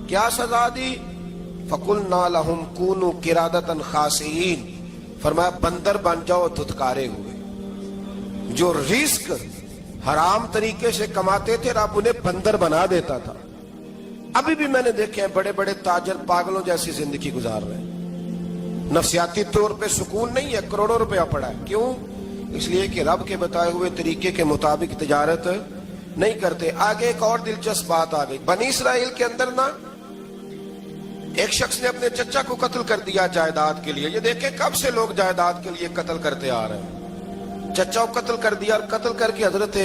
کیا سزا دی؟ فَقُلْنَا لَهُمْ كُونُوا قِرَادَةً خَاسِئِينَ، فرمایا بندر بن جاؤ دھتکارے ہوئے۔ جو رزق حرام طریقے سے کماتے تھے رب انہیں بندر بنا دیتا تھا۔ ابھی بھی میں نے دیکھے ہیں بڑے بڑے تاجر پاگلوں جیسی زندگی گزار رہے ہیں، نفسیاتی طور پہ سکون نہیں ہے، کروڑوں روپیہ پڑا ہے۔ کیوں؟ اس لیے کہ رب کے بتائے ہوئے طریقے کے مطابق تجارت نہیں کرتے۔ آگے ایک اور دلچسپ بات آ گئی، بنی اسرائیل کے اندر نا ایک شخص نے اپنے چچا کو قتل کر دیا جائیداد کے لیے۔ یہ دیکھیں کب سے لوگ جائیداد کے لیے قتل کرتے آ رہے ہیں۔ چچا کو قتل کر دیا، اور قتل کر کے حضرت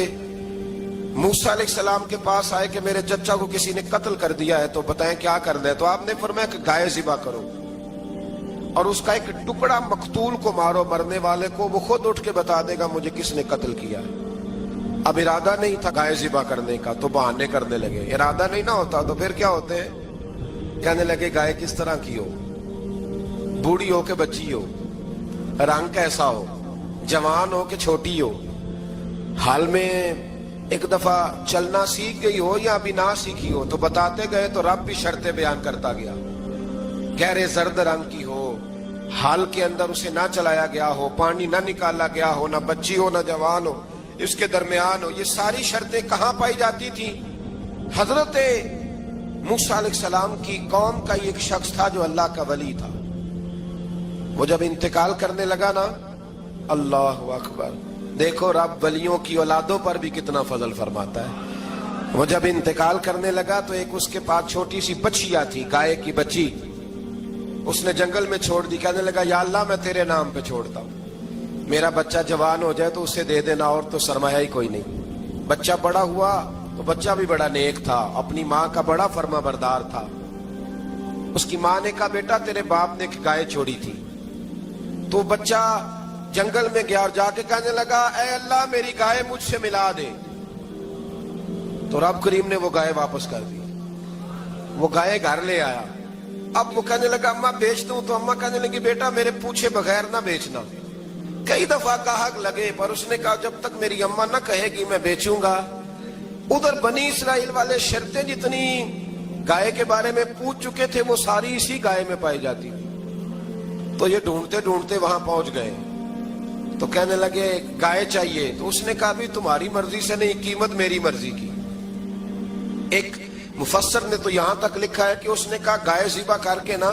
موسیٰ علیہ السلام کے پاس آئے کہ میرے چچا کو کسی نے قتل کر دیا ہے تو بتائیں کیا کرنا ہے۔ تو آپ نے فرمایا کہ گائے ذبح کرو اور اس کا ایک ٹکڑا مقتول کو مارو، مرنے والے کو، وہ خود اٹھ کے بتا دے گا مجھے کس نے قتل کیا ہے۔ اب ارادہ نہیں تھا گائے ذبح کرنے کا تو بہانے کرنے لگے۔ ارادہ نہیں نہ ہوتا تو پھر کیا ہوتے ہیں؟ کہنے لگے گائے کس طرح کی ہو، بوڑھی ہو کہ بچی ہو، رنگ کیسا ہو، جوان ہو کہ چھوٹی ہو، حال میں ایک دفعہ چلنا سیکھ گئی ہو یا ابھی نہ سیکھی ہو۔ تو بتاتے گئے تو رب بھی شرطیں بیان کرتا گیا، گہرے زرد رنگ کی ہو، حال کے اندر اسے نہ چلایا گیا ہو، پانی نہ نکالا گیا ہو، نہ بچی ہو نہ جوان ہو، اس کے درمیان ہو۔ یہ ساری شرطیں کہاں پائی جاتی تھی؟ حضرت موسیٰ علیہ السلام کی قوم کا ایک شخص تھا جو اللہ کا ولی تھا۔ وہ جب انتقال کرنے لگا نا، اللہ اکبر، دیکھو رب ولیوں کی اولادوں پر بھی کتنا فضل فرماتا ہے۔ وہ جب انتقال کرنے لگا تو ایک اس کے پاس چھوٹی سی بچیا تھی، گائے کی بچی، اس نے جنگل میں چھوڑ دی۔ کہنے لگا یا اللہ میں تیرے نام پہ چھوڑتا ہوں، میرا بچہ جوان ہو جائے تو اسے دے دینا، اور تو سرمایہ ہی کوئی نہیں۔ بچہ بڑا ہوا تو بچہ بھی بڑا نیک تھا، اپنی ماں کا بڑا فرما بردار تھا۔ اس کی ماں نے کہا بیٹا تیرے باپ نے ایک گائے چھوڑی تھی۔ تو بچہ جنگل میں گیا اور جا کے کہنے لگا اے اللہ میری گائے مجھ سے ملا دے۔ تو رب کریم نے وہ گائے واپس کر دی، وہ گائے گھر لے آیا۔ اب وہ کہنے لگا اماں بیچ دوں، تو اماں کہنے لگی بیٹا میرے پوچھے بغیر نہ بیچنا۔ کئی دفعہ گاہک لگے پر اس نے کہا جب تک میری اماں نہ کہے گی میں بیچوں گا۔ ادھر بنی اسرائیل والے شرطیں جتنی گائے کے بارے میں پوچھ چکے تھے وہ ساری اسی گائے میں پائی جاتی تھی۔ تو یہ ڈھونڈتے ڈھونڈتے وہاں پہنچ گئے تو کہنے لگے گائے چاہیے۔ تو اس نے کہا بھی تمہاری مرضی سے نہیں، قیمت میری مرضی کی۔ ایک مفسر نے تو یہاں تک لکھا ہے کہ اس نے کہا گائے ذبح کر کے نا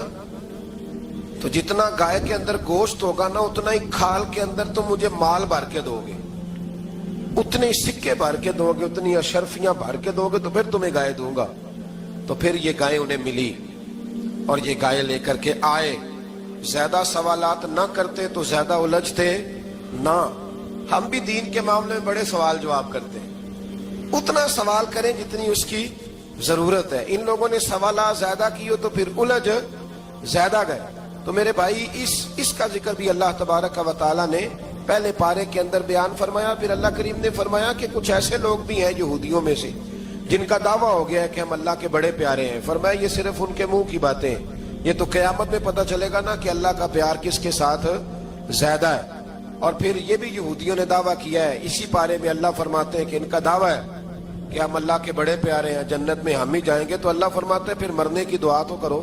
تو جتنا گائے کے اندر گوشت ہوگا نا اتنا ہی کھال کے اندر تم مجھے مال بھر کے دو گے، اتنے سکے بھر کے دو گے، اتنی اشرفیاں بھر کے دو گے تو پھر تمہیں گائے دوں گا۔ تو پھر یہ گائے انہیں ملی اور یہ گائے لے کر کے آئے۔ زیادہ سوالات نہ کرتے تو زیادہ الجھتے نہ۔ ہم بھی دین کے معاملے میں بڑے سوال جواب کرتے ہیں، اتنا سوال کریں جتنی اس کی ضرورت ہے۔ ان لوگوں نے سوالات زیادہ کیے تو پھر الجھ زیادہ گئے۔ تو میرے بھائی اس کا ذکر بھی اللہ تبارک و تعالیٰ نے پہلے پارے کے اندر بیان فرمایا۔ پھر اللہ کریم نے فرمایا کہ کچھ ایسے لوگ بھی ہیں یہودیوں میں سے جن کا دعویٰ ہو گیا ہے کہ ہم اللہ کے بڑے پیارے ہیں۔ فرمایا یہ صرف ان کے منہ کی باتیں ہیں، یہ تو قیامت میں پتہ چلے گا نا کہ اللہ کا پیار کس کے ساتھ زیادہ ہے۔ اور پھر یہ بھی یہودیوں نے دعویٰ کیا ہے، اسی پارے میں اللہ فرماتے ہیں کہ ان کا دعویٰ ہے کہ ہم اللہ کے بڑے پیارے ہیں، جنت میں ہم ہی جائیں گے۔ تو اللہ فرماتے ہیں پھر مرنے کی دعا تو کرو،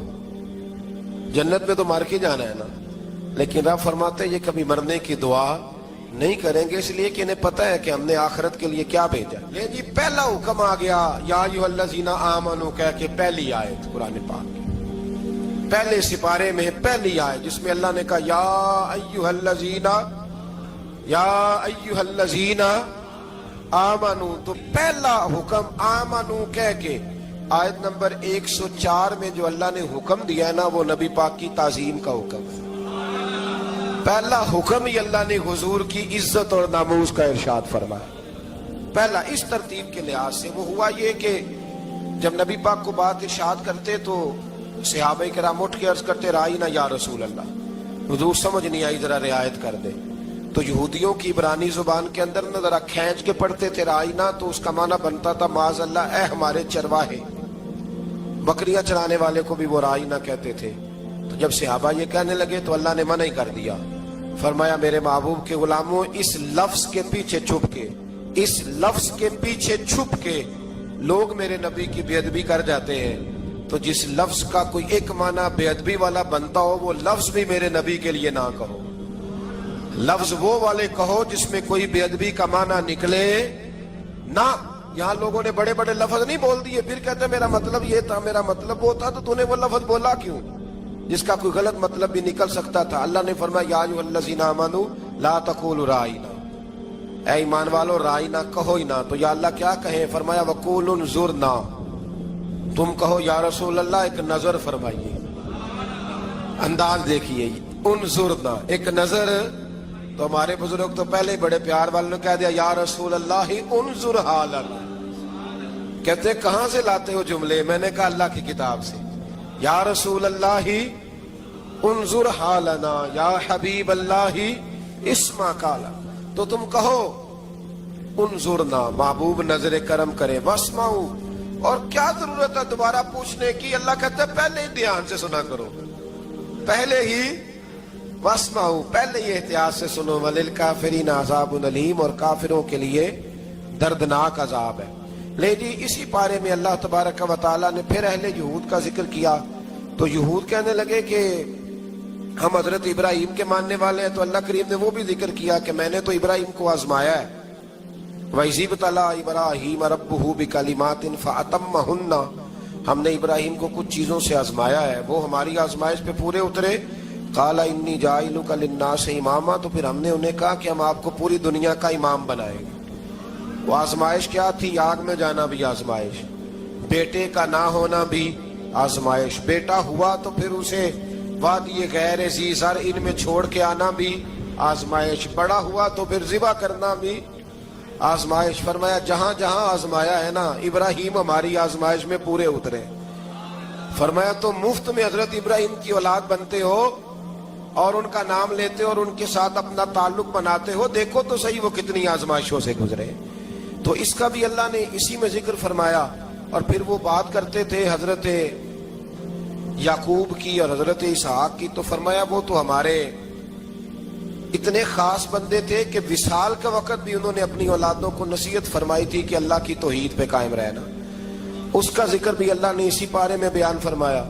جنت میں تو مر کے جانا ہے نا۔ لیکن رب فرماتے ہیں یہ کبھی مرنے کی دعا نہیں کریں گے، اس لیے کہ انہیں پتہ ہے کہ ہم نے آخرت کے لیے کیا بھیجا۔ لے جی پہلا حکم آ گیا یا ایھا الذین آمنوا کہہ کے، پہلی آیت قرآن پاک کی پہلے سپارے میں پہلی آیت جس میں اللہ نے کہا یا ایھا الذین آمنوا۔ تو پہلا حکم آمنوا کہہ کے آیت نمبر 104 میں جو اللہ نے حکم دیا ہے نا وہ نبی پاک کی تعظیم کا حکم ہے۔ پہلا حکم ہی اللہ نے حضور کی عزت اور ناموس کا ارشاد فرمایا۔ پہلا اس ترتیب کے لحاظ سے وہ ہوا یہ کہ جب نبی پاک کو بات ارشاد کرتے تو صحابہ کرام اٹھ کے عرض کرتے رائینا یا رسول اللہ، حضور سمجھ نہیں آئی ذرا رعایت کر دے۔ تو یہودیوں کی عبرانی زبان کے اندر نہ ذرا کھینچ کے پڑھتے تھے رائینا، تو اس کا معنی بنتا تھا معاذ اللہ اے ہمارے چرواہے، بکریاں چرانے والے کو بھی وہ رائینا کہتے تھے۔ تو جب صحابہ یہ کہنے لگے تو اللہ نے منع ہی کر دیا، فرمایا میرے محبوب کے غلاموں اس لفظ کے پیچھے چھپ کے، اس لفظ کے پیچھے چھپ کے لوگ میرے نبی کی بے ادبی کر جاتے ہیں، تو جس لفظ کا کوئی ایک معنی بے ادبی والا بنتا ہو وہ لفظ بھی میرے نبی کے لیے نہ کہو. لفظ وہ والے کہو جس میں کوئی بے ادبی کا معنی نکلے نہ. یہاں لوگوں نے بڑے بڑے لفظ نہیں بول دیے پھر کہتے میرا مطلب یہ تھا میرا مطلب وہ تھا. تو تو نے وہ لفظ بولا کیوں جس کا کوئی غلط مطلب بھی نکل سکتا تھا؟ اللہ نے فرمایا یا ایھا الذین آمنوا لا تقولوا رائنا، اے ایمان والو رائنا کہو ہی نہ. تو یا اللہ کیا کہیں؟ فرمایا وقولوا انظرنا، تم کہو یا رسول اللہ ایک نظر فرمائیے. انداز دیکھیے انظرنا ایک نظر. تو ہمارے بزرگ تو پہلے بڑے پیار والوں نے کہہ دیا یا رسول اللہ انظر حالنا. کہتے کہاں سے لاتے ہو جملے؟ میں نے کہا اللہ کی کتاب سے. یا رسول اللہ انظر حالنا یا حبیب اللہ اسمع قالا. تو تم کہو انظرنا، محبوب نظر کرم کرے، واسمعوا، اور کیا ضرورت ہے دوبارہ پوچھنے کی؟ اللہ کہتا ہے پہلے ہی دھیان سے سنا کرو، پہلے ہی واسمعوا، پہلے ہی احتیاط سے سنو. وللکافرین عذاب علیم، اور کافروں کے لیے دردناک عذاب ہے. لے جی اسی پارے میں اللہ تبارک و تعالیٰ نے پھر اہل یہود کا ذکر کیا. تو یہود کہنے لگے کہ ہم حضرت ابراہیم کے ماننے والے ہیں. تو اللہ کریم نے وہ بھی ذکر کیا کہ میں نے تو ابراہیم کو آزمایا ہے. وَإِذِ ابْتَلَىٰ إِبْرَاهِيمَ رَبُّهُ بِكَلِمَاتٍ فَأَتَمَّهُنَّ، ہم نے ابراہیم کو کچھ چیزوں سے آزمایا ہے، وہ ہماری آزمائش پہ پورے اترے. قَالَ إِنِّي جَاعِلُكَ لِلنَّاسِ إِمَامًا، تو پھر ہم نے انہیں کہا کہ ہم آپ کو پوری دنیا کا امام بنائیں گے. وہ آزمائش کیا تھی؟ آگ میں جانا بھی آزمائش، بیٹے کا نہ ہونا بھی آزمائش، بیٹا ہوا تو پھر اسے وادی غیر ذی زرع ان میں چھوڑ کے آنا بھی آزمائش، بڑا ہوا تو پھر ذبح کرنا بھی آزمائش. فرمایا جہاں جہاں آزمایا ہے نا ابراہیم ہماری آزمائش میں پورے اترے. فرمایا تو مفت میں حضرت ابراہیم کی اولاد بنتے ہو اور ان کا نام لیتے ہو اور ان کے ساتھ اپنا تعلق بناتے ہو، دیکھو تو صحیح وہ کتنی آزمائشوں سے گزرے. تو اس کا بھی اللہ نے اسی میں ذکر فرمایا. اور پھر وہ بات کرتے تھے حضرت یعقوب کی اور حضرت اسحاق کی. تو فرمایا وہ تو ہمارے اتنے خاص بندے تھے کہ وصال کا وقت بھی انہوں نے اپنی اولادوں کو نصیحت فرمائی تھی کہ اللہ کی توحید پہ قائم رہنا. اس کا ذکر بھی اللہ نے اسی پارے میں بیان فرمایا.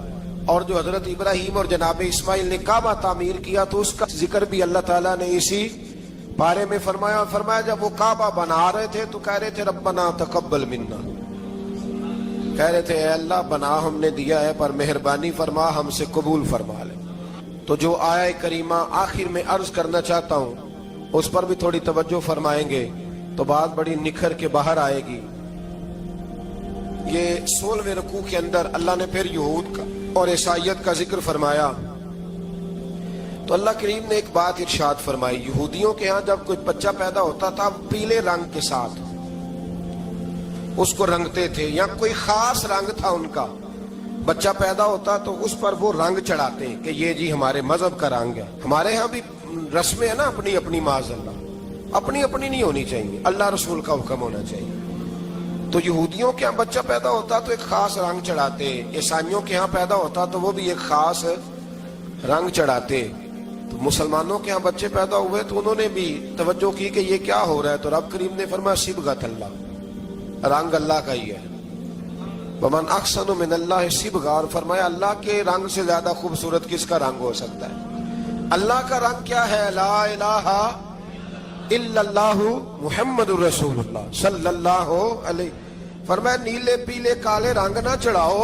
اور جو حضرت ابراہیم اور جناب اسماعیل نے کعبہ تعمیر کیا تو اس کا ذکر بھی اللہ تعالیٰ نے اسی بارے میں فرمایا. اور فرمایا جب وہ کعبہ بنا رہے تھے تو کہہ رہے تھے ربنا تقبل منا، کہہ رہے تھے اے اللہ بنا ہم نے دیا ہے پر مہربانی فرما ہم سے قبول فرما لے. تو جو آیہ کریمہ آخر میں عرض کرنا چاہتا ہوں اس پر بھی تھوڑی توجہ فرمائیں گے تو بات بڑی نکھر کے باہر آئے گی. یہ 16ویں رکوع کے اندر اللہ نے پھر یہود کا اور عیسائیت کا ذکر فرمایا. تو اللہ کریم نے ایک بات ارشاد فرمائی. یہودیوں کے ہاں جب کوئی بچہ پیدا ہوتا تھا پیلے رنگ کے ساتھ اس کو رنگتے تھے، یا کوئی خاص رنگ تھا ان کا. بچہ پیدا ہوتا تو اس پر وہ رنگ چڑھاتے کہ یہ جی ہمارے مذہب کا رنگ ہے. ہمارے ہاں بھی رسمیں ہیں نا اپنی اپنی، معاذ اللہ اپنی اپنی نہیں ہونی چاہیے، اللہ رسول کا حکم ہونا چاہیے. تو یہودیوں کے ہاں بچہ پیدا ہوتا تو ایک خاص رنگ چڑھاتے، عیسائیوں کے ہاں پیدا ہوتا تو وہ بھی ایک خاص رنگ چڑھاتے. تو مسلمانوں کے ہاں بچے پیدا ہوئے تو انہوں نے بھی توجہ کی کہ یہ کیا ہو رہا ہے. تو رب کریم نے فرمایا صبغۃ اللہ، رنگ اللہ کا ہی ہے. ومن احسن من اللہ صبغہ، اور فرمایا اللہ کے رنگ سے زیادہ خوبصورت کس کا رنگ ہو سکتا ہے؟ اللہ کا رنگ کیا ہے؟ لا الہ الا اللہ محمد الرسول اللہ صلی اللہ علیہ. فرمایا نیلے پیلے کالے رنگ نہ چڑھاؤ،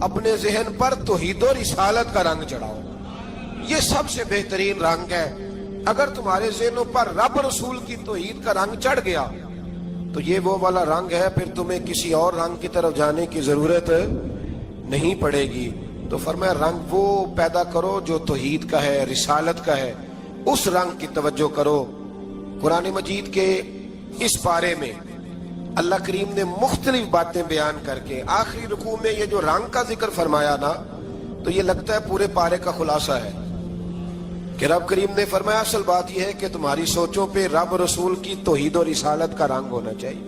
اپنے ذہن پر توحید و رسالت کا رنگ چڑھاؤ. یہ سب سے بہترین رنگ ہے. اگر تمہارے ذہنوں پر رب رسول کی توحید کا رنگ چڑھ گیا تو یہ وہ والا رنگ ہے، پھر تمہیں کسی اور رنگ کی طرف جانے کی ضرورت نہیں پڑے گی. تو فرمایا رنگ وہ پیدا کرو جو توحید کا ہے، رسالت کا ہے، اس رنگ کی توجہ کرو. قرآن مجید کے اس پارے میں اللہ کریم نے مختلف باتیں بیان کر کے آخری رکوع میں یہ جو رنگ کا ذکر فرمایا نا تو یہ لگتا ہے پورے پارے کا خلاصہ ہے کہ رب کریم نے فرمایا اصل بات یہ ہے کہ تمہاری سوچوں پہ رب رسول کی توحید و رسالت کا رنگ ہونا چاہیے.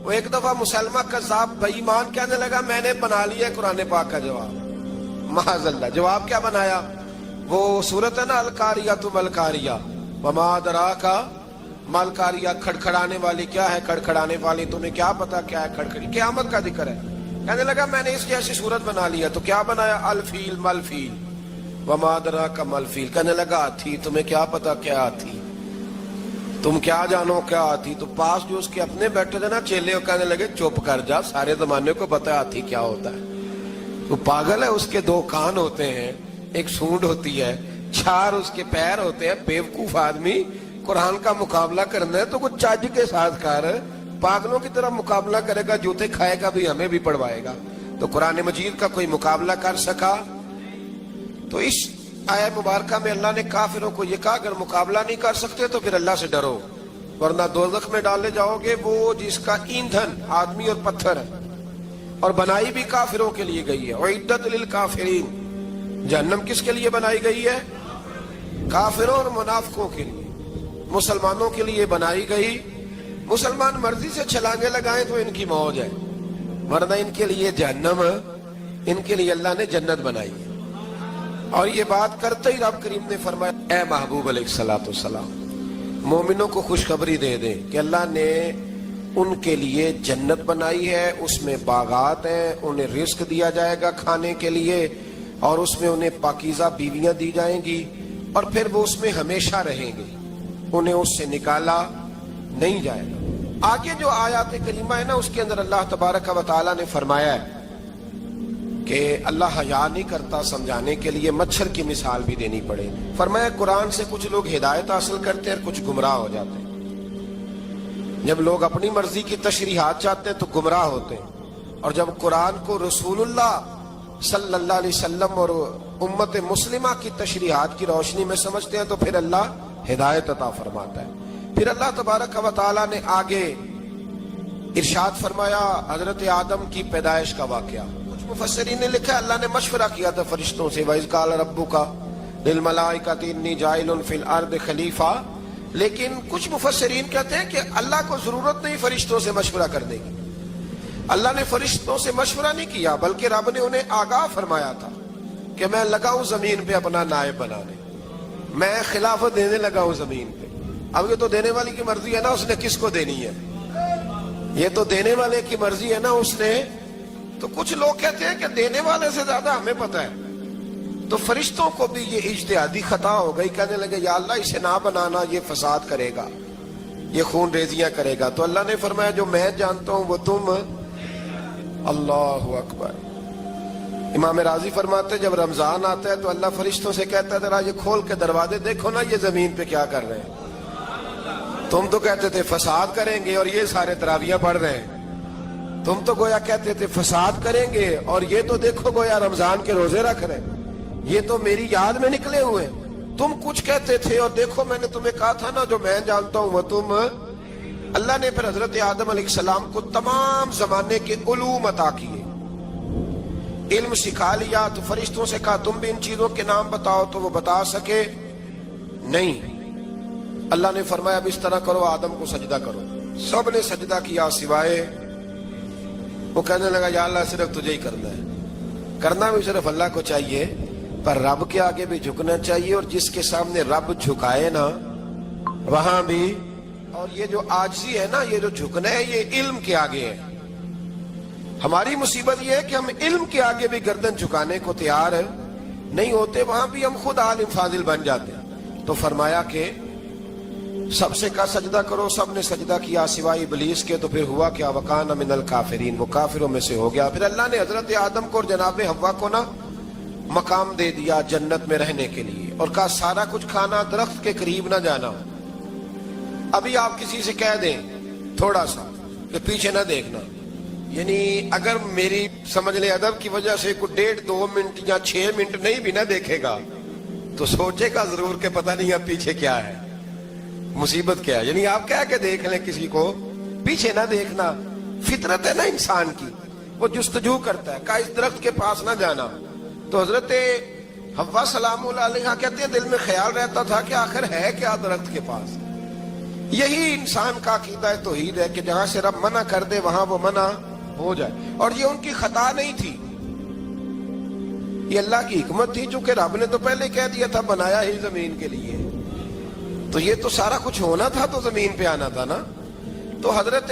وہ ایک دفعہ مسلمہ کذاب بے ایمان کہنے لگا میں نے بنا لیا قرآن پاک کا جواب. معاذ اللہ، جواب کیا بنایا؟ وہ سورت ہے نا القاریہ تو ملکاریہ وما ادراک ملکاریہ، کھڑکھڑانے والی. کیا ہے کھڑکھڑانے والی؟ تمہیں کیا پتا کیا ہے کھڑکھڑی؟ قیامت کا ذکر ہے. کہنے لگا میں نے اس جیسی صورت بنا لیا. تو کیا بنایا؟ الفیل ملفیل وما ادراک ملفیل. کہنے لگا ہاتھی. تمہیں کیا پتا کیا ہاتھی؟ تم کیا جانو کیا ہاتھی؟ تو پاس جو اس کے اپنے بیٹھے تھے نا چیلے، وہ کہنے لگے چپ کر جا، سارے زمانے کو پتا ہے ہاتھی کیا ہوتا ہے. وہ پاگل ہے، اس کے 2 کان ہوتے ہیں، ایک سونڈ ہوتی ہے، 4 اس کے پیر ہوتے ہیں. بیوقوف آدمی، قرآن کا مقابلہ کرنا ہے تو کچھ چج کے ساتھ کر. پاگلوں کی طرح مقابلہ کرے گا، جوتے کھائے گا بھی، ہمیں بھی پڑھوائے گا. تو قرآن مجید کا کوئی مقابلہ کر سکا؟ تو اس آیت مبارکہ میں اللہ نے کافروں کو یہ کہا اگر مقابلہ نہیں کر سکتے تو پھر اللہ سے ڈرو، ورنہ دوزخ میں ڈالے جاؤ گے، وہ جس کا ایندھن آدمی اور پتھر ہے، اور بنائی بھی کافروں کے لیے گئی ہے. اعدت للکافرین. جہنم کس کے لیے بنائی گئی ہے؟ کافروں اور منافقوں کے لیے. مسلمانوں کے لیے بنائی گئی. مسلمان مرضی سے چھلانگے لگائیں تو ان کی موج ہے، ورنہ ان کے لیے جہنم، ان کے لیے اللہ نے جنت بنائی ہے. اور یہ بات کرتے ہی رب کریم نے فرمایا اے محبوب علیہ الصلوۃ والسلام، مومنوں کو خوشخبری دے دیں کہ اللہ نے ان کے لیے جنت بنائی ہے، اس میں باغات ہیں، انہیں رزق دیا جائے گا کھانے کے لیے، اور اس میں انہیں پاکیزہ بیویاں دی جائیں گی، اور پھر وہ اس میں ہمیشہ رہیں گے، انہیں اس سے نکالا نہیں جائے گا. آگے جو آیات کریمہ ہے نا، اس کے اندر اللہ تبارک و تعالیٰ نے فرمایا ہے کہ اللہ حیا نہیں کرتا سمجھانے کے لیے مچھر کی مثال بھی دینی پڑے. فرمایا قرآن سے کچھ لوگ ہدایت حاصل کرتے ہیں اور کچھ گمراہ ہو جاتے ہیں. جب لوگ اپنی مرضی کی تشریحات چاہتے ہیں تو گمراہ ہوتے ہیں، اور جب قرآن کو رسول اللہ صلی اللہ علیہ وسلم اور امت مسلمہ کی تشریحات کی روشنی میں سمجھتے ہیں تو پھر اللہ ہدایت عطا فرماتا ہے. پھر اللہ تبارک و تعالیٰ نے آگے ارشاد فرمایا حضرت آدم کی پیدائش کا واقعہ. کچھ مفسرین نے لکھا اللہ نے مشورہ کیا تھا فرشتوں سے، وَإِذْ قَالَ رَبُّكَ لِلْمَلَائِكَةِ إِنِّي جَاعِلٌ فِي الْأَرْضِ خَلِيفَةً. لیکن کچھ مفسرین کہتے ہیں کہ اللہ کو ضرورت نہیں فرشتوں سے مشورہ کرنے کی. اللہ نے فرشتوں سے مشورہ نہیں کیا، بلکہ رب نے انہیں آگاہ فرمایا تھا کہ میں لگا ہوں زمین پہ اپنا نائب بنانے، میں خلافت دینے لگا ہوں زمین پہ. اب یہ تو دینے والی کی مرضی ہے نا اس نے کس کو دینی ہے، یہ تو دینے والے کی مرضی ہے نا اس نے. تو کچھ لوگ کہتے ہیں کہ دینے والے سے زیادہ ہمیں پتہ ہے. تو فرشتوں کو بھی یہ اجتہادی خطا ہو گئی، کہنے لگے یا اللہ اسے نہ بنانا، یہ فساد کرے گا، یہ خون ریزیاں کرے گا. تو اللہ نے فرمایا جو میں جانتا ہوں وہ تم. اللہ اکبر. امام راضی فرماتے ہیں جب رمضان آتا ہے تو اللہ فرشتوں سے کہتا ہے ذرا یہ کھول کے دروازے دیکھو نا یہ زمین پہ کیا کر رہے ہیں. تم تو کہتے تھے فساد کریں گے اور یہ سارے تراویحیں پڑھ رہے ہیں. تم تو گویا کہتے تھے فساد کریں گے اور یہ تو دیکھو گویا رمضان کے روزے رکھ رہے ہیں. یہ تو میری یاد میں نکلے ہوئے. تم کچھ کہتے تھے اور دیکھو میں نے تمہیں کہا تھا نا جو میں جانتا ہوں وہ تم. اللہ نے پھر حضرت آدم علیہ السلام کو تمام زمانے کے علوم عطا کیے، علم سکھا لیا. تو فرشتوں سے کہا تم بھی ان چیزوں کے نام بتاؤ، تو وہ بتا سکے نہیں. اللہ نے فرمایا اب اس طرح کرو آدم کو سجدہ کرو. سب نے سجدہ کیا سوائے وہ. کہنے لگا یا اللہ صرف تجھے ہی کرنا ہے. کرنا بھی صرف اللہ کو چاہیے، پر رب کے آگے بھی جھکنا چاہیے، اور جس کے سامنے رب جھکائے نا وہاں بھی. اور یہ جو عاجزی ہے نا، یہ جو جھکنا ہے، یہ علم کے آگے ہے. ہماری مصیبت یہ ہے کہ ہم علم کے آگے بھی گردن جھکانے کو تیار نہیں ہوتے، وہاں بھی ہم خود عالم فاضل بن جاتے ہیں. تو فرمایا کہ سب سے کہا سجدہ کرو. سب نے سجدہ کیا سوائے ابلیس کے. تو پھر ہوا کیا وَكَانَ مِنَ الْكَافِرِينَ، وہ کافروں میں سے ہو گیا. پھر اللہ نے حضرت آدم کو اور جناب حوا کو نا مقام دے دیا جنت میں رہنے کے لیے، اور کہا سارا کچھ کھانا، درخت کے قریب نہ جانا. ابھی آپ کسی سے کہہ دیں تھوڑا سا کہ پیچھے نہ دیکھنا، یعنی اگر میری سمجھ لیں ادب کی وجہ سے کوئی 1.5-2 منٹ یا 6 منٹ نہیں بھی نہ دیکھے گا تو سوچے گا ضرور کہ پتہ نہیں اب پیچھے کیا ہے، مصیبت کیا ہے. یعنی آپ کہہ کے دیکھ لیں کسی کو، پیچھے نہ دیکھنا. فطرت ہے نا انسان کی، وہ جستجو کرتا ہے. کہا اس درخت کے پاس نہ جانا. تو حضرت حوا سلام اللہ علیہ کہتے ہیں دل میں خیال رہتا تھا کہ آخر ہے کیا درخت کے پاس. یہی انسان کا عقیدہ توحید ہے کہ جہاں سے رب منع کر دے وہاں وہ منع ہو جائے. اور یہ ان کی خطا نہیں تھی، یہ اللہ کی حکمت تھی، چونکہ رب نے تو پہلے کہہ دیا تھا بنایا ہی زمین کے لیے، تو یہ تو سارا کچھ ہونا تھا تو زمین پہ آنا تھا نا. تو حضرت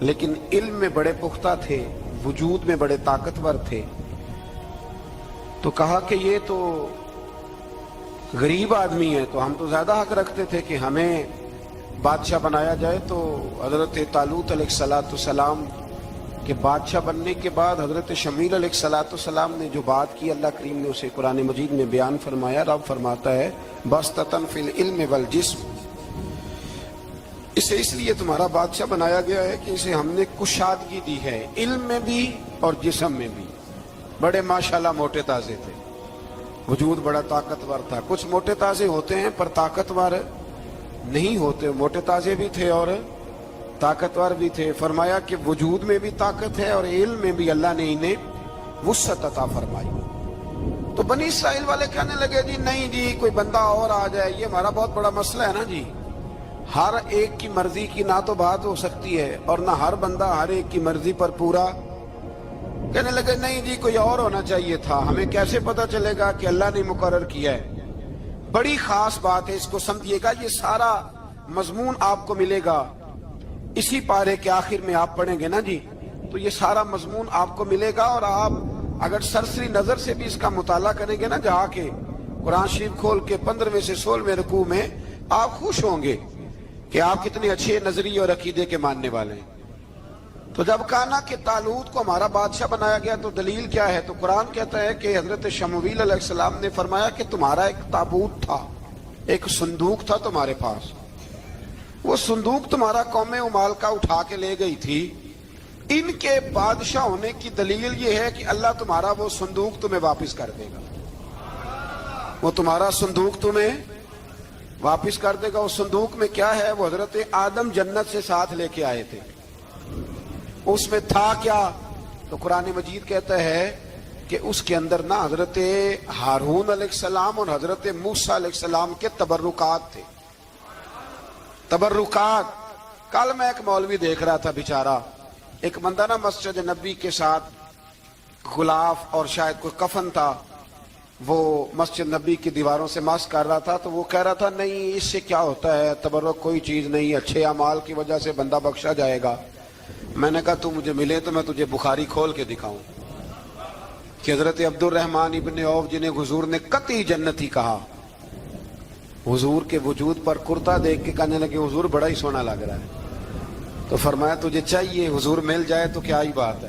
لیکن علم میں بڑے پختہ تھے، وجود میں بڑے طاقتور تھے. تو کہا کہ یہ تو غریب آدمی ہے، تو ہم تو زیادہ حق رکھتے تھے کہ ہمیں بادشاہ بنایا جائے. تو حضرت طالوت علیہ السلام کے بادشاہ بننے کے بعد حضرت شمیل علیہ السلام نے جو بات کی، اللہ کریم نے اسے قرآن مجید میں بیان فرمایا. رب فرماتا ہے بسطۃ فی العلم والجسم، اسے اس لیے تمہارا بادشاہ بنایا گیا ہے کہ اسے ہم نے کشادگی دی ہے، علم میں بھی اور جسم میں بھی. بڑے ماشاءاللہ موٹے تازے تھے، وجود بڑا طاقتور تھا. کچھ موٹے تازے ہوتے ہیں پر طاقتور نہیں ہوتے، موٹے تازے بھی تھے اور طاقتور بھی تھے. فرمایا کہ وجود میں بھی طاقت ہے اور علم میں بھی اللہ نے انہیں وسعت عطا فرمائی. تو بنی اسرائیل والے کہنے لگے جی نہیں جی کوئی بندہ اور آ جائے، یہ ہمارا بہت بڑا مسئلہ ہے نا جی. ہر ایک کی مرضی کی نہ تو بات ہو سکتی ہے اور نہ ہر بندہ ہر ایک کی مرضی پر پورا. کہنے لگے نہیں جی کوئی اور ہونا چاہیے تھا، ہمیں کیسے پتا چلے گا کہ اللہ نے مقرر کیا ہے. بڑی خاص بات ہے، اس کو سمجھیے گا. یہ سارا مضمون آپ کو ملے گا اسی پارے کے آخر میں، آپ پڑھیں گے نا جی تو یہ سارا مضمون آپ کو ملے گا. اور آپ اگر سرسری نظر سے بھی اس کا مطالعہ کریں گے نا، جا کے قرآن شریف کھول کے 15ویں سے 16ویں رکوع میں، آپ خوش ہوں گے کہ آپ کتنے اچھے نظریے اور عقیدے کے ماننے والے ہیں. تو جب کہا نا کہ طالوت کو ہمارا بادشاہ بنایا گیا تو دلیل کیا ہے، تو قرآن کہتا ہے کہ حضرت شمویل علیہ السلام نے فرمایا کہ تمہارا ایک تابوت تھا، ایک صندوق تھا تمہارے پاس. وہ صندوق تمہارا قوم عمالقہ اٹھا کے لے گئی تھی. ان کے بادشاہ ہونے کی دلیل یہ ہے کہ اللہ تمہارا وہ صندوق تمہیں واپس کر دے گا. وہ تمہارا صندوق تمہیں واپس کر دے گا. اس صندوق میں کیا ہے؟ وہ حضرت آدم جنت سے ساتھ لے کے آئے تھے. اس میں تھا کیا؟ تو قرآن مجید کہتا ہے کہ اس کے اندر نا حضرت ہارون علیہ السلام اور حضرت موسیٰ علیہ السلام کے تبرکات تھے. تبرکات. کل میں ایک مولوی دیکھ رہا تھا بیچارہ، ایک بندہ نا مسجد نبی کے ساتھ غلاف اور شاید کوئی کفن تھا، وہ مسجد نبی کی دیواروں سے مس کر رہا تھا. تو وہ کہہ رہا تھا نہیں اس سے کیا ہوتا ہے، تبرک کوئی چیز نہیں، اچھے اعمال کی وجہ سے بندہ بخشا جائے گا. میں نے کہا تو مجھے ملے تو میں تجھے بخاری کھول کے دکھاؤں کہ حضرت عبد الرحمن ابن عوف جنہیں حضور نے قطعی جنتی کہا، حضور کے وجود پر کرتا دیکھ کے کہنے لگے حضور بڑا ہی سونا لگ رہا ہے. تو فرمایا تجھے چاہیے حضور مل جائے تو کیا ہی بات ہے.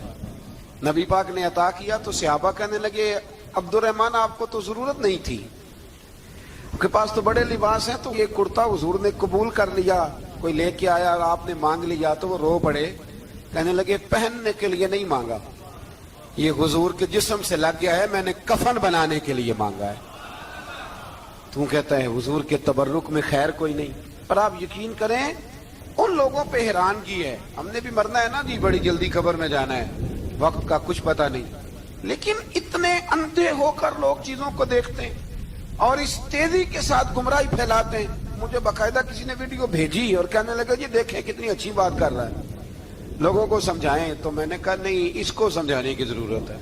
نبی پاک نے عطا کیا تو صحابہ کہنے لگے عبد الرحمن آپ کو تو ضرورت نہیں تھی، آپ کے پاس تو بڑے لباس ہیں. تو یہ کرتا حضور نے قبول کر لیا، کوئی لے کے آیا اور آپ نے مانگ لیا. تو وہ رو پڑے، کہنے لگے پہننے کے لیے نہیں مانگا، یہ حضور کے جسم سے لگ گیا ہے، میں نے کفن بنانے کے لیے مانگا ہے. تو کہتا ہے حضور کے تبرک میں خیر کوئی نہیں. پر آپ یقین کریں ان لوگوں پہ حیرانگی ہے. ہم نے بھی مرنا ہے نا جی، بڑی جلدی قبر میں جانا ہے، وقت کا کچھ پتہ نہیں. لیکن اتنے اندھے ہو کر لوگ چیزوں کو دیکھتے ہیں اور اس تیزی کے ساتھ گمراہی پھیلاتے ہیں. مجھے باقاعدہ کسی نے ویڈیو بھیجی اور کہنے لگا جی دیکھیں کتنی اچھی بات کر رہا ہے، لوگوں کو سمجھائیں. تو میں نے کہا نہیں، اس کو سمجھانے کی ضرورت ہے.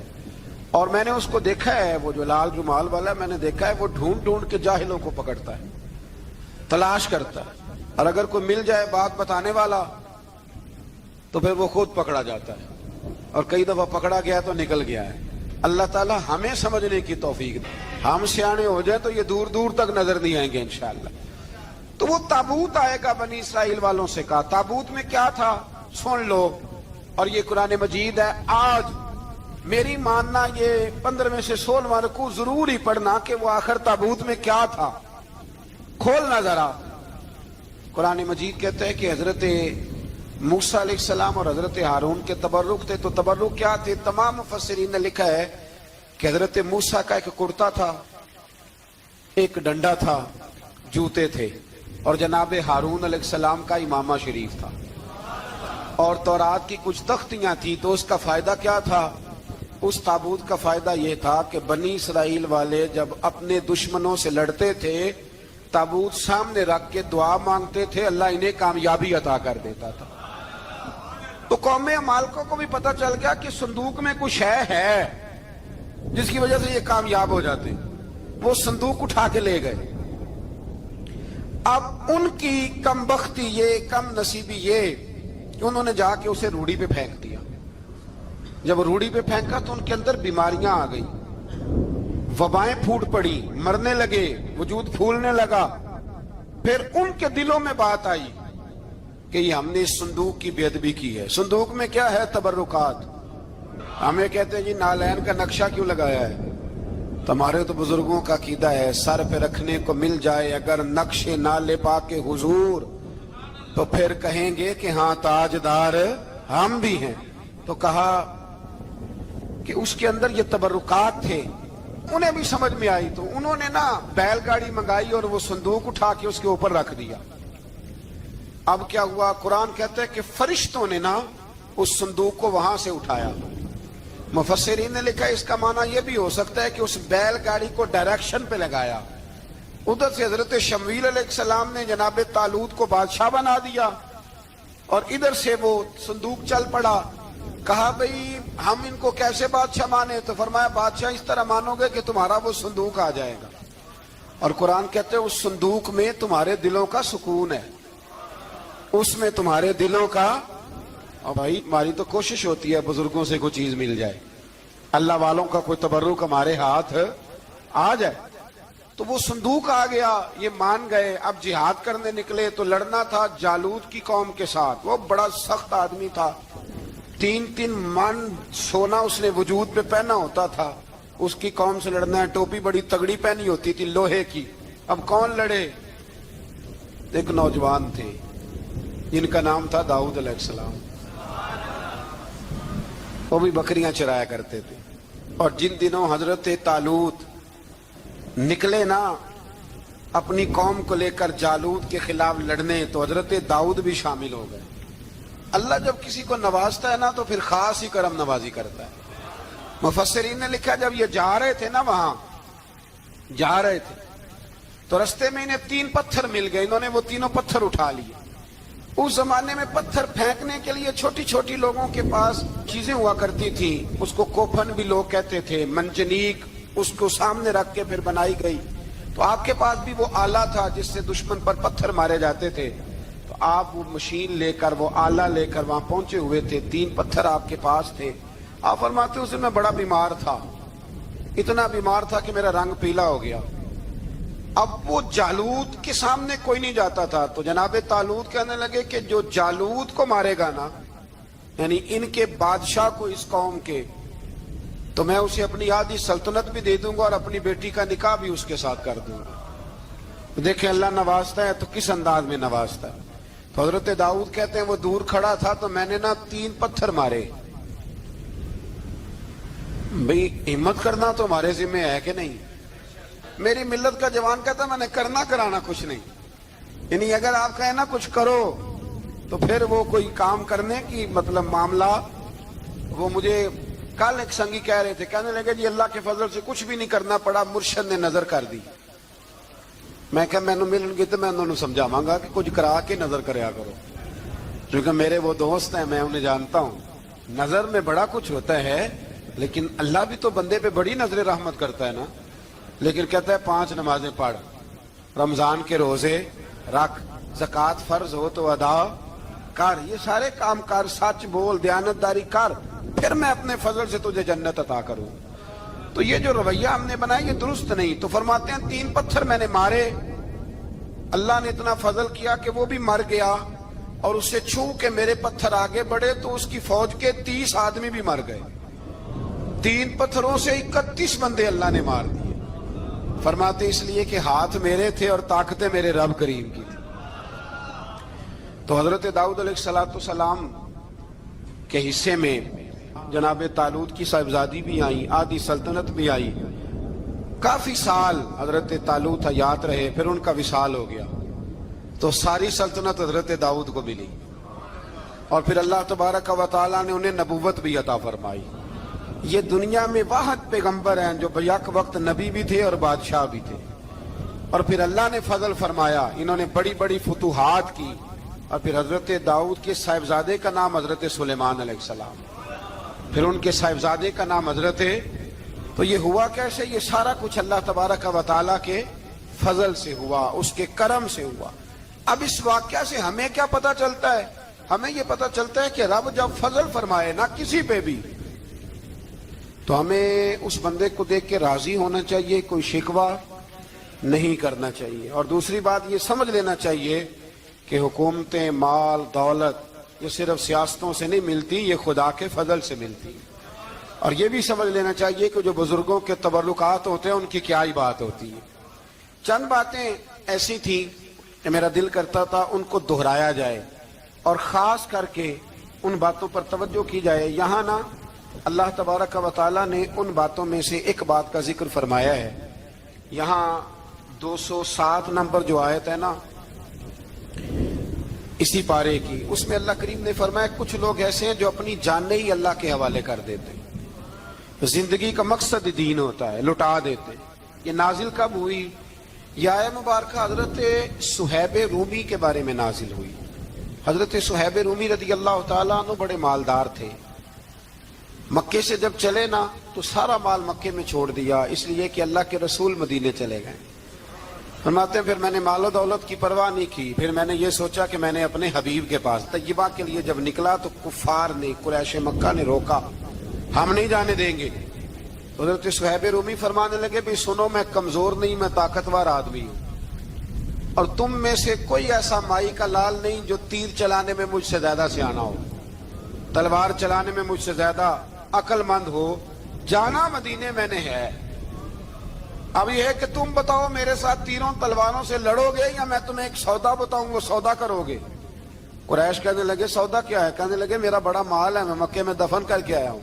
اور میں نے اس کو دیکھا ہے، وہ جو لال رومال والا ہے، میں نے دیکھا ہے وہ ڈھونڈ ڈھونڈ کے جاہلوں کو پکڑتا ہے، تلاش کرتا ہے، اور اگر کوئی مل جائے بات بتانے والا تو پھر وہ خود پکڑا جاتا ہے. اور کئی دفعہ پکڑا گیا تو نکل گیا ہے. اللہ تعالی ہمیں سمجھنے کی توفیق دے. ہم سیانے ہو جائیں تو یہ دور دور تک نظر نہیں آئیں گے انشاءاللہ. تو وہ تابوت آئے گا، بنی اسرائیل والوں سے کہا تابوت میں کیا تھا سن لو. اور یہ قرآن مجید ہے. آج میری ماننا یہ 15ویں سے 16واں رکوع ضرور ہی پڑھنا کہ وہ آخر تابوت میں کیا تھا. کھولنا ذرا. قرآن مجید کہتا ہے کہ حضرت موسیٰ علیہ السلام اور حضرت ہارون کے تبرک تھے. تو تبرک کیا تھے؟ تمام مفسرین نے لکھا ہے کہ حضرت موسیٰ کا ایک کرتا تھا، ایک ڈنڈا تھا، جوتے تھے، اور جناب ہارون علیہ السلام کا امامہ شریف تھا، اور تورات کی کچھ تختیاں تھیں. تو اس کا فائدہ کیا تھا؟ اس تابوت کا فائدہ یہ تھا کہ بنی اسرائیل والے جب اپنے دشمنوں سے لڑتے تھے تابوت سامنے رکھ کے دعا مانگتے تھے، اللہ انہیں کامیابی عطا کر دیتا تھا. تو قوم عمالقہ کو بھی پتہ چل گیا کہ صندوق میں کچھ ہے جس کی وجہ سے یہ کامیاب ہو جاتے. وہ صندوق اٹھا کے لے گئے. اب ان کی کم بختی یہ، کم نصیبی یہ انہوں نے جا کے اسے روڑی پہ پھینک دیا. جب روڑی پہ پھینکا تو ان کے اندر بیماریاں آ گئی, وبائیں پھوٹ پڑی, مرنے لگے, وجود پھولنے لگا. پھر ان کے دلوں میں بات آئی کہ یہ ہم نے اس صندوق کی بے ادبی کی ہے. صندوق میں کیا ہے؟ تبرکات. ہمیں کہتے ہیں جی نالین کا نقشہ کیوں لگایا ہے؟ تمہارے تو بزرگوں کا عقیدہ ہے سر پہ رکھنے کو مل جائے اگر نقش نالے پاک حضور تو پھر کہیں گے کہ ہاں تاجدار ہم بھی ہیں. تو کہا کہ اس کے اندر یہ تبرکات تھے. انہیں بھی سمجھ میں آئی تو انہوں نے نا بیل گاڑی منگائی اور وہ صندوق اٹھا کے اس کے اوپر رکھ دیا. اب کیا ہوا؟ قرآن کہتا ہے کہ فرشتوں نے نا اس صندوق کو وہاں سے اٹھایا. مفسرین نے لکھا اس کا معنی یہ بھی ہو سکتا ہے کہ اس بیل گاڑی کو ڈائریکشن پہ لگایا. ادھر سے حضرت شمویل علیہ السلام نے جناب طالوت کو بادشاہ بنا دیا اور ادھر سے وہ صندوق چل پڑا. کہا بھئی ہم ان کو کیسے بادشاہ مانے؟ تو فرمایا بادشاہ اس طرح مانو گے کہ تمہارا وہ صندوق آ جائے گا. اور قرآن کہتے ہیں اس صندوق میں تمہارے دلوں کا سکون ہے, اس میں تمہارے دلوں کا. اور بھائی ہماری تو کوشش ہوتی ہے بزرگوں سے کوئی چیز مل جائے, اللہ والوں کا کوئی تبرک ہمارے ہاتھ آ جائے. تو وہ صندوق آ گیا, یہ مان گئے. اب جہاد کرنے نکلے تو لڑنا تھا جالوت کی قوم کے ساتھ. وہ بڑا سخت آدمی تھا, 3 من سونا اس نے وجود پہ پہنا ہوتا تھا. اس کی قوم سے لڑنا ہے, ٹوپی بڑی تگڑی پہنی ہوتی تھی لوہے کی. اب کون لڑے؟ ایک نوجوان تھے جن کا نام تھا داؤد علیہ السلام. وہ بھی بکریاں چرایا کرتے تھے. اور جن دنوں حضرت طالوت نکلے نا اپنی قوم کو لے کر جالوت کے خلاف لڑنے تو حضرت داؤد بھی شامل ہو گئے. اللہ جب کسی کو نوازتا ہے نا تو پھر خاص ہی کرم نوازی کرتا ہے. مفسرین نے لکھا جب یہ جا رہے تھے نا وہاں جا رہے تھے تو رستے میں انہیں 3 پتھر مل گئے. انہوں نے وہ تینوں پتھر اٹھا لیے. اس زمانے میں پتھر پھینکنے کے لیے چھوٹی چھوٹی لوگوں کے پاس چیزیں ہوا کرتی تھی. اس کو کوپھن بھی لوگ کہتے تھے, منجنیق, اس کو سامنے رکھ کے پھر بنائی گئی. تو آپ کے پاس بھی وہ آلہ تھا جس سے دشمن پر پتھر مارے جاتے تھے. تو آپ وہ مشین لے کر وہ آلہ لے کر وہاں پہنچے ہوئے تھے. 3 پتھر آپ کے پاس تھے. آپ فرماتے اس دن میں بڑا بیمار تھا, اتنا بیمار تھا کہ میرا رنگ پیلا ہو گیا. اب وہ جالوت کے سامنے کوئی نہیں جاتا تھا. تو جناب طالوت کہنے لگے کہ جو جالوت کو مارے گا نا, یعنی ان کے بادشاہ کو اس قوم کے, تو میں اسے اپنی آدھی سلطنت بھی دے دوں گا اور اپنی بیٹی کا نکاح بھی اس کے ساتھ کر دوں گا. دیکھیں اللہ نوازتا ہے تو کس انداز میں نوازتا ہے. تو حضرت داؤد کہتے ہیں وہ دور کھڑا تھا تو میں نے نا 3 پتھر مارے. بھئی ہمت کرنا تو ہمارے ذمہ ہے کہ نہیں؟ میری ملت کا جوان کہتا میں نے کرنا کرانا کچھ نہیں. یعنی اگر آپ کہیں نا کچھ کرو تو پھر وہ کوئی کام کرنے کی مطلب معاملہ. وہ مجھے کل ایک سنگی کہہ رہے تھے, کہنے لگے جی اللہ کے فضل سے کچھ بھی نہیں کرنا پڑا, مرشد نے نظر کر دی. میں کہ میں ملن گی تو میں انہوں نے سمجھاواں گا کہ کچھ کرا کے نظر کریا کرو, کیونکہ میرے وہ دوست ہیں, میں انہیں جانتا ہوں. نظر میں بڑا کچھ ہوتا ہے لیکن اللہ بھی تو بندے پہ بڑی نظر رحمت کرتا ہے نا. لیکن کہتا ہے 5 نمازیں پڑھ, رمضان کے روزے رکھ, زکوٰۃ فرض ہو تو ادا کر, یہ سارے کام کر, سچ بول, دیانتداری کر, پھر میں اپنے فضل سے تجھے جنت عطا کروں. تو یہ جو رویہ ہم نے بنایا یہ درست نہیں. تو فرماتے ہیں 3 پتھر میں نے مارے, اللہ نے اتنا فضل کیا کہ وہ بھی مر گیا, اور اس سے چھو کے میرے پتھر آگے بڑھے تو اس کی فوج کے 30 آدمی بھی مر گئے. 3 پتھروں سے 31 بندے اللہ نے مار دیے. فرماتے اس لیے کہ ہاتھ میرے تھے اور طاقتیں میرے رب کریم کی تھی. تو حضرت داؤد علیہ السلام کے حصے میں جناب طالوت کی صاحبزادی بھی آئی, آدھی سلطنت بھی آئی. کافی سال حضرت طالوت حیات رہے, پھر ان کا وصال ہو گیا. تو ساری سلطنت حضرت داؤد کو ملی, اور پھر اللہ تبارک و تعالیٰ نے انہیں نبوت بھی عطا فرمائی. یہ دنیا میں واحد پیغمبر ہیں جو بیک وقت نبی بھی تھے اور بادشاہ بھی تھے. اور پھر اللہ نے فضل فرمایا, انہوں نے بڑی بڑی فتوحات کی. اور پھر حضرت داؤد کے صاحبزادے کا نام حضرت سلیمان علیہ السلام, پھر ان کے صاحبزادے کا نام حضرت. تو یہ ہوا کیسے؟ یہ سارا کچھ اللہ تبارک و تعالیٰ کے فضل سے ہوا, اس کے کرم سے ہوا. اب اس واقعہ سے ہمیں کیا پتہ چلتا ہے؟ ہمیں یہ پتہ چلتا ہے کہ رب جب فضل فرمائے نہ کسی پہ بھی تو ہمیں اس بندے کو دیکھ کے راضی ہونا چاہیے، کوئی شکوہ نہیں کرنا چاہیے. اور دوسری بات یہ سمجھ لینا چاہیے کہ حکومتیں، مال، دولت یہ صرف سیاستوں سے نہیں ملتی، یہ خدا کے فضل سے ملتی. اور یہ بھی سمجھ لینا چاہیے کہ جو بزرگوں کے تبرکات ہوتے ہیں ان کی کیا ہی بات ہوتی ہے. چند باتیں ایسی تھیں کہ میرا دل کرتا تھا ان کو دہرایا جائے اور خاص کر کے ان باتوں پر توجہ کی جائے. یہاں نا اللہ تبارک و تعالیٰ نے ان باتوں میں سے ایک بات کا ذکر فرمایا ہے. یہاں 207 نمبر جو آیت ہے نا اسی پارے کی، اس میں اللہ کریم نے فرمایا کچھ لوگ ایسے ہیں جو اپنی جانیں ہی اللہ کے حوالے کر دیتے ہیں. زندگی کا مقصد دین ہوتا ہے، لٹا دیتے ہیں. یہ نازل کب ہوئی؟ یہ آیت مبارکہ حضرت صہیب رومی کے بارے میں نازل ہوئی. حضرت صہیب رومی رضی اللہ تعالیٰ عنہ بڑے مالدار تھے. مکے سے جب چلے نا تو سارا مال مکے میں چھوڑ دیا، اس لیے کہ اللہ کے رسول مدینے چلے گئے. فرماتے ہیں پھر میں نے مال و دولت کی پرواہ نہیں کی، پھر میں نے یہ سوچا کہ میں نے اپنے حبیب کے پاس طیبہ کے لیے جب نکلا تو کفار نے، قریش مکہ نے روکا، ہم نہیں جانے دیں گے. حضرت صہیب رومی فرمانے لگے بھی سنو، میں کمزور نہیں، میں طاقتور آدمی ہوں، اور تم میں سے کوئی ایسا مائی کا لال نہیں جو تیر چلانے میں مجھ سے زیادہ سیانا ہو، تلوار چلانے میں مجھ سے زیادہ عقل مند ہو. جانا مدینے میں نے ہے. اب یہ ہے کہ تم بتاؤ میرے ساتھ تیروں تلواروں سے لڑو گے یا میں تمہیں ایک سودا بتاؤں وہ سودا کرو گے؟ قریش کہنے لگے سودا کیا ہے؟ کہنے لگے میرا بڑا مال ہے، میں مکے میں دفن کر کے آیا ہوں،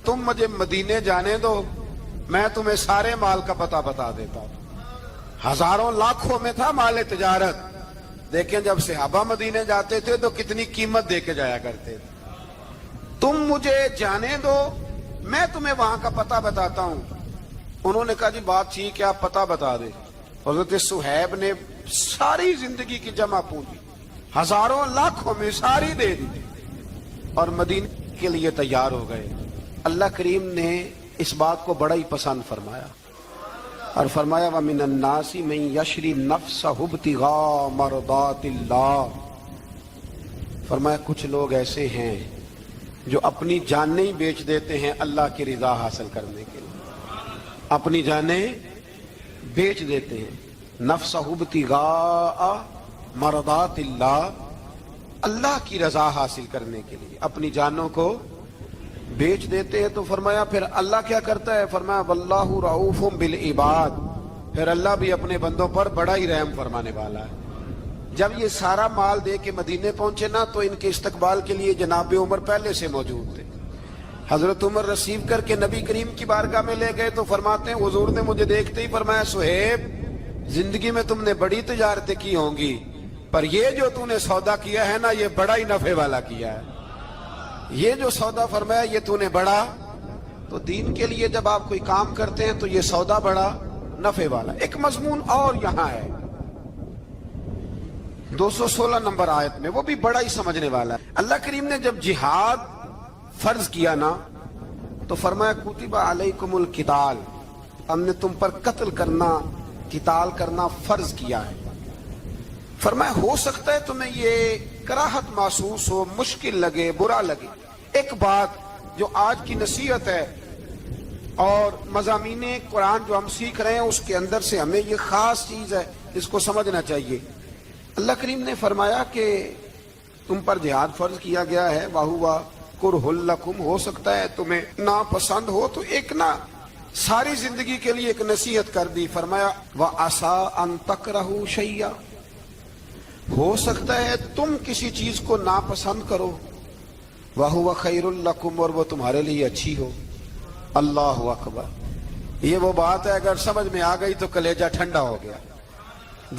تم مجھے مدینے جانے دو، میں تمہیں سارے مال کا پتہ بتا دیتا ہوں. ہزاروں لاکھوں میں تھا مال تجارت. دیکھیں جب صحابہ مدینے جاتے تھے تو کتنی قیمت دے کے جایا کرتے تھے. تم مجھے جانے دو، میں تمہیں وہاں کا پتہ بتاتا ہوں. انہوں نے کہا جی بات ٹھیک ہے، آپ پتہ بتا دیں. حضرت صہیب نے ساری زندگی کی جمع پونجی ہزاروں لاکھوں میں ساری دے دی اور مدینے کے لیے تیار ہو گئے. اللہ کریم نے اس بات کو بڑا ہی پسند فرمایا اور فرمایا وَمِنَ النَّاسِ مَن يَشْرِي نَفْسَهُ ابْتِغَاءَ مَرْضَاتِ اللَّهِ. فرمایا کچھ لوگ ایسے ہیں جو اپنی جانیں ہی بیچ دیتے ہیں اللہ کی رضا حاصل کرنے کے لیے، اپنی جانیں بیچ دیتے ہیں. نَفْسَهُ ابْتِغَاءَ مَرْضَاتِ اللَّهِ، اللہ کی رضا حاصل کرنے کے لیے اپنی جانوں کو بیچ دیتے ہیں. تو فرمایا پھر اللہ کیا کرتا ہے؟ فرمایا واللہ رؤوف بالعباد، پھر اللہ بھی اپنے بندوں پر بڑا ہی رحم فرمانے والا ہے. جب یہ سارا مال دے کے مدینے پہنچے نا تو ان کے استقبال کے لیے جناب عمر پہلے سے موجود تھے. حضرت عمر ریسیو کر کے نبی کریم کی بارگاہ میں لے گئے تو فرماتے ہیں حضور نے مجھے دیکھتے ہی فرمایا صہیب زندگی میں تم نے بڑی تجارتیں کی ہوں گی، پر یہ جو تم نے سودا کیا ہے نا یہ بڑا ہی نفع والا کیا ہے. یہ جو سودا فرمایا یہ تو نے بڑا. تو دین کے لیے جب آپ کوئی کام کرتے ہیں تو یہ سودا بڑا نفع والا. ایک مضمون اور یہاں ہے 216 نمبر آیت میں، وہ بھی بڑا ہی سمجھنے والا ہے. اللہ کریم نے جب جہاد فرض کیا نا تو فرمایا کتب علیکم القتال، ہم نے تم پر قتل کرنا، قتال کرنا فرض کیا ہے. فرمایا ہو سکتا ہے تمہیں یہ کراہت محسوس ہو، مشکل لگے، برا لگے. ایک بات جو آج کی نصیحت ہے اور مضامین قرآن جو ہم سیکھ رہے ہیں اس کے اندر سے ہمیں یہ خاص چیز ہے، اس کو سمجھنا چاہیے. اللہ کریم نے فرمایا کہ تم پر جہاد فرض کیا گیا ہے، وَهُوَ كُرْهٌ لَكُمْ، ہو سکتا ہے تمہیں ناپسند ہو. تو ایک نا ساری زندگی کے لیے ایک نصیحت کر دی. فرمایا وَعَسَىٰ أَن تَكْرَهُوا شَيْئًا، ہو سکتا ہے تم کسی چیز کو ناپسند کرو، وَهُوَ خَيْرٌ لَكُمْ، اور وہ تمہارے لیے اچھی ہو. اللہ اکبر. یہ وہ بات ہے اگر سمجھ میں آ گئی تو کلیجہ ٹھنڈا ہو گیا،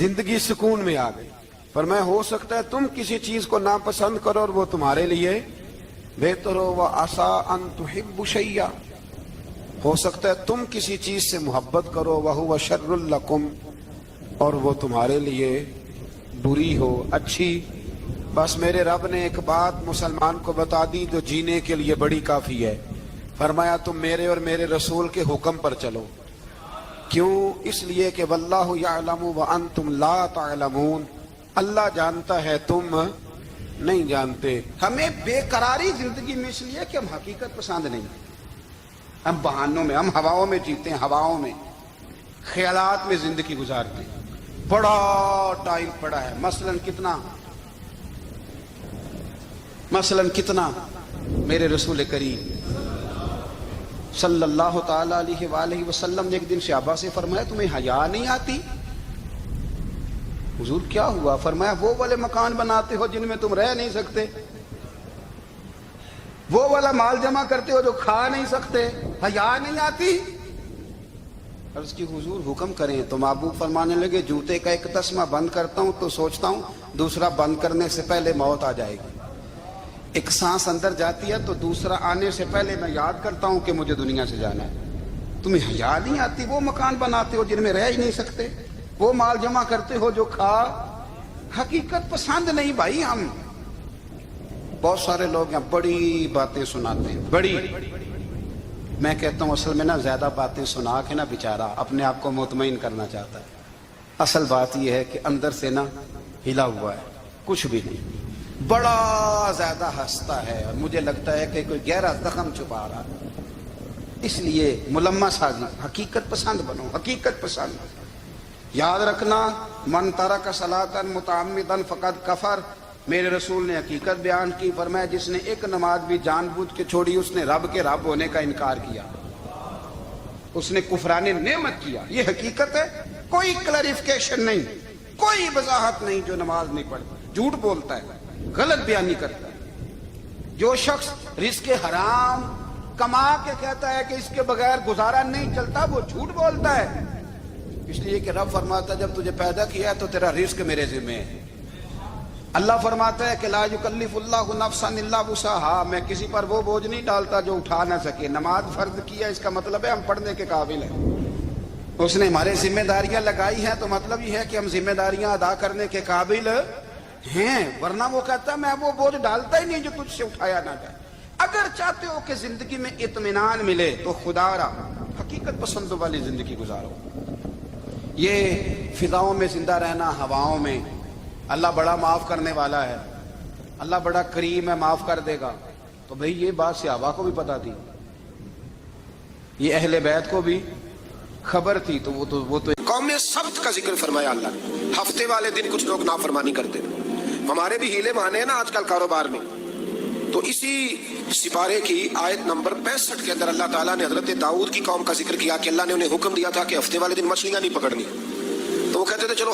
زندگی سکون میں آ گئی. فرمایا ہو سکتا ہے تم کسی چیز کو ناپسند کرو اور وہ تمہارے لیے بہتر ہو. وَعَسَىٰ أَن تُحِبُّوا شَيْئًا، ہو سکتا ہے تم کسی چیز سے محبت کرو، وَهُوَ شَرٌّ لَكُمْ، اور وہ تمہارے لیے بری ہو، اچھی. بس میرے رب نے ایک بات مسلمان کو بتا دی جو جینے کے لیے بڑی کافی ہے. فرمایا تم میرے اور میرے رسول کے حکم پر چلو. کیوں؟ اس لیے کہ واللہ یعلم وانتم لا تعلمون، اللہ جانتا ہے تم نہیں جانتے. ہمیں بےقراری زندگی میں اس لیے کہ ہم حقیقت پسند نہیں. ہم بہانوں میں، ہم ہواؤں میں جیتے ہیں، ہواؤں میں، خیالات میں زندگی گزارتے ہیں. بڑا ٹائم پڑا ہے. مثلاً کتنا میرے رسول کریم صلی اللہ تعالی علیہ وآلہ وسلم نے ایک دن صحابہ سے فرمایا تمہیں حیا نہیں آتی؟ حضور کیا ہوا؟ فرمایا وہ والے مکان بناتے ہو جن میں تم رہ نہیں سکتے، وہ والا مال جمع کرتے ہو جو کھا نہیں سکتے، حیا نہیں آتی؟ عرض کی حضور حکم کریں. تو محبوب فرمانے لگے جوتے کا ایک تسمہ بند کرتا ہوں تو سوچتا ہوں دوسرا بند کرنے سے پہلے موت آ جائے گی. ایک سانس اندر جاتی ہے تو دوسرا آنے سے پہلے میں یاد کرتا ہوں کہ مجھے دنیا سے جانا ہے. تمہیں حیا نہیں آتی؟ وہ مکان بناتے ہو جن میں رہ ہی نہیں سکتے، وہ مال جمع کرتے ہو جو کھا. حقیقت پسند نہیں بھائی. ہم بہت سارے لوگ یہاں بڑی باتیں سناتے ہیں، بڑی. میں کہتا ہوں اصل میں نا زیادہ باتیں سنا کے نا بیچارہ اپنے آپ کو مطمئن کرنا چاہتا ہے. اصل بات یہ ہے کہ اندر سے نا ہلا ہوا ہے، کچھ بھی نہیں. بڑا زیادہ ہنستا ہے اور مجھے لگتا ہے کہ کوئی گہرا زخم چھپا رہا ہے. اس لیے ملمہ سازی. حقیقت پسند بنو، حقیقت پسند. یاد رکھنا من ترک صلاۃ متعمدا فقد کفر. میرے رسول نے حقیقت بیان کی. فرمایا جس نے ایک نماز بھی جان بوجھ کے چھوڑی اس نے رب کے رب ہونے کا انکار کیا، اس نے کفران نعمت کیا. یہ حقیقت ہے. کوئی کلیریفیکیشن نہیں، کوئی وضاحت نہیں. جو نماز نہیں پڑھتا جھوٹ بولتا ہے، غلط بیانی کرتا ہے. جو شخص رزق حرام کما کے کہتا ہے کہ اس کے بغیر گزارا نہیں چلتا وہ جھوٹ بولتا ہے. اس لیے کہ رب فرماتا ہے جب تجھے پیدا کیا ہے تو تیرا رزق میرے ذمہ ہے. اللہ فرماتا ہے کہ لا یکلف اللہ نفسا الا وسعها. میں کسی پر وہ بوجھ نہیں ڈالتا جو اٹھا نہ سکے. نماز فرض کیا اس کا مطلب ہے ہم پڑھنے کے قابل ہیں. اس نے ہمارے ذمہ داریاں لگائی ہیں تو مطلب یہ ہے کہ ہم ذمہ داریاں ادا کرنے کے قابل ہیں. ورنہ وہ کہتا ہے میں وہ بوجھ ڈالتا ہی نہیں جو تجھ سے اٹھایا نہ جائے. اگر چاہتے ہو کہ زندگی میں اطمینان ملے تو خدا را حقیقت پسندوں والی زندگی گزارو. یہ فضاؤں میں زندہ رہنا، ہواؤں میں. اللہ بڑا معاف کرنے والا ہے، اللہ بڑا کریم ہے، معاف کر دے گا. تو بھئی یہ بات صحابہ کو بھی پتا تھی، یہ اہل بیت کو بھی خبر تھی. تو وہ تو قوم نے سبت کا ذکر فرمایا اللہ نے. ہفتے والے دن کچھ لوگ نافرمانی کرتے ہیں. ہمارے بھی ہیلے بہانے ہیں نا آج کل کاروبار میں. تو اسی سپارے کی آیت نمبر 65 کے اندر اللہ تعالیٰ نے حضرت داؤد کی قوم کا ذکر کیا کہ اللہ نے انہیں حکم دیا تھا کہ ہفتے والے دن مچھلیاں نہیں پکڑنی. تو وہ کہتے تھے چلو